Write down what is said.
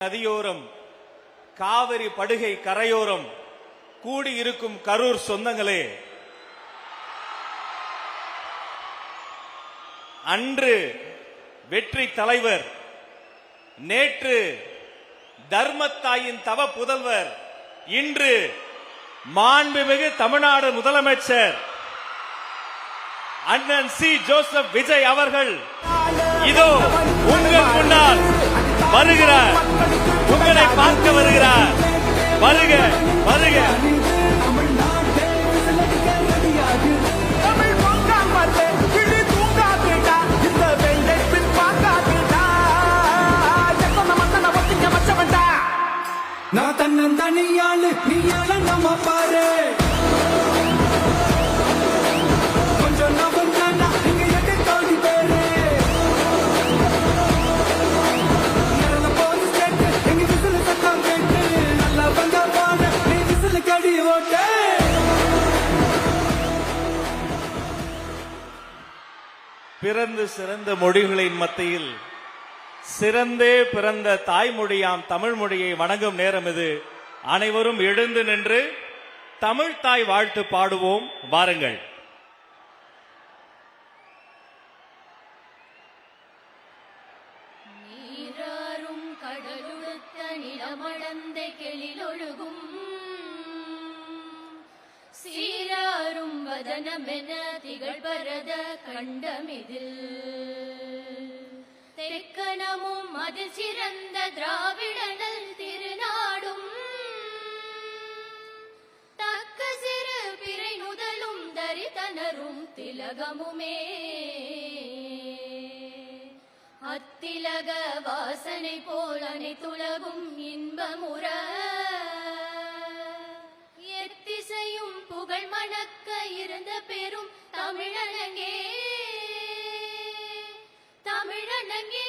நதியோரம் காவிரி படுகை கரையோரம் கூடியிருக்கும் கரூர் சொந்தங்களே, அன்று வெற்றி தலைவர், நேற்று தர்மத்தாயின் தவ புதல்வர், இன்று மாண்புமிகு தமிழ்நாடு முதலமைச்சர் அண்ணன் சி. ஜோசப் விஜய் அவர்கள் இதோ உங்கள் முன்னால் வருகிறார். உங்களை பார்க்க வருகிறார். வருக வருக. நான் தன்னந்தனியாளு நீயால நம்ம பாரு கொஞ்சம் நவந்தானா இங்க எட்டு கோடி பேரு இறந்த போது கேட்டு எங்க விசிலு சத்தம் கேட்டு நல்லா வந்த பாட நீ விசிலு கடி ஓட்டு. பிறந்து சிறந்த மொழிகளின் மத்தியில் சிறந்தே பிறந்த தாய்மொழியாம் தமிழ் மொழியை வணங்கும் நேரம் இது. அனைவரும் எழுந்து நின்று தமிழ் தாய் வாழ்த்து பாடுவோம். வாருங்கள். நீராறும் கடலுடுத்த நிலமடந்த கெளிலொழுகும் சீராறும் வதனமென திகழ்பரத கண்டமிதில் தெக்கணமும் அதில் சிறந்த திராவிடனல் திருநாடும் தக்க சிறு பிறை முதலும் தரித்தனரும் திலகமுமே அத்திலக வாசனை போல் அனைத்துலகும் இன்பமுற எத்திசையும் புகழ் மணக்க இருந்த பெரும் தமிழனங்கே தமிழனங்கே